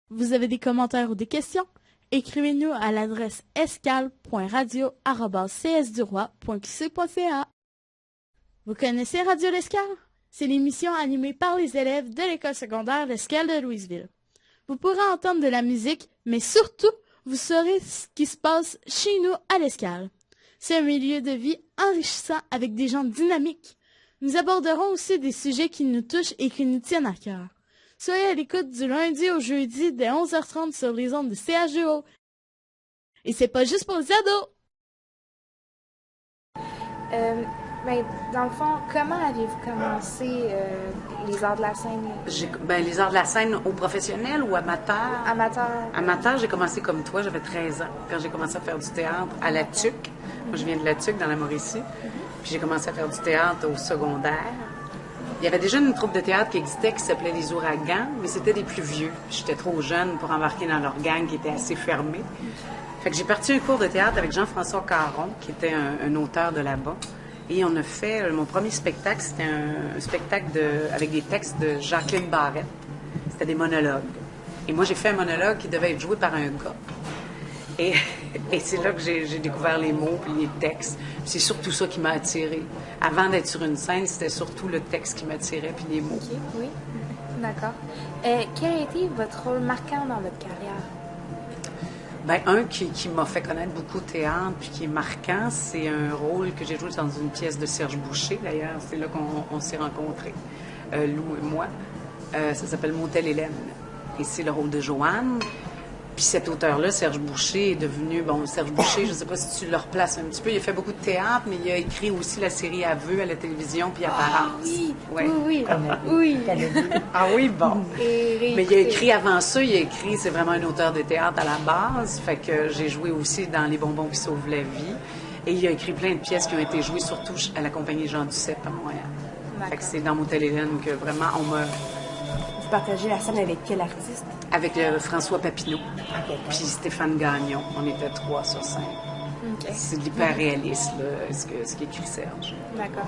Vous avez des commentaires ou des questions? Écrivez-nous à l'adresse escale.radio@csduroy.qc.ca. Vous connaissez Radio l'Escale? C'est l'émission animée par les élèves de l'école secondaire l'Escale de Louisville. Vous pourrez entendre de la musique, mais surtout, vous saurez ce qui se passe chez nous à l'Escale. C'est un milieu de vie enrichissant avec des gens dynamiques. Nous aborderons aussi des sujets qui nous touchent et qui nous tiennent à cœur. Soyez à l'écoute du lundi au jeudi dès 11h30 sur les ondes de CHGO. Et c'est pas juste pour les ados! Dans le fond, comment avez-vous commencé les arts de la scène? Les arts de la scène au professionnel ou amateur? Amateur. Amateur, j'ai commencé comme toi, j'avais 13 ans, quand j'ai commencé à faire du théâtre à La Tuque. Moi, je viens de La Tuque, dans la Mauricie. Puis j'ai commencé à faire du théâtre au secondaire. Il y avait déjà une troupe de théâtre qui existait qui s'appelait Les Ouragans, mais c'était des plus vieux. J'étais trop jeune pour embarquer dans leur gang qui était assez fermée. Fait que j'ai parti un cours de théâtre avec Jean-François Caron, qui était un auteur de là-bas. Et on a fait, mon premier spectacle, c'était un spectacle avec des textes de Jacqueline Barrette. C'était des monologues. Et moi, j'ai fait un monologue qui devait être joué par un gars. Et c'est là que j'ai découvert les mots et les textes. Puis c'est surtout ça qui m'a attirée. Avant d'être sur une scène, c'était surtout le texte qui m'attirait, puis les mots. OK, oui. D'accord. Quel a été votre rôle marquant dans votre carrière? Un qui m'a fait connaître beaucoup de théâtre, puis qui est marquant, c'est un rôle que j'ai joué dans une pièce de Serge Boucher, d'ailleurs. C'est là qu'on s'est rencontrés, Lou et moi. Ça s'appelle Motel Hélène. Et c'est le rôle de Joanne. Puis cet auteur-là, Serge Boucher, est devenu... Serge Boucher, je ne sais pas si tu le replaces un petit peu. Il a fait beaucoup de théâtre, mais il a écrit aussi la série Aveux à la télévision, puis Apparence. Ah oui, ouais. oui. Oui. Ah oui, bon. Mais il a écrit avant ça, c'est vraiment un auteur de théâtre à la base. Fait que j'ai joué aussi dans Les bonbons qui sauvent la vie. Et il a écrit plein de pièces qui ont été jouées, surtout à la compagnie Jean Duceppe à Montréal. Fait que c'est dans Motel Hélène que vraiment on m'a... Vous partagez la scène avec quel artiste? Avec François Papineau, puis Stéphane Gagnon. On était 3 sur scène. Okay. C'est de l'hyper-réaliste, ce qu'écrit Serge. D'accord.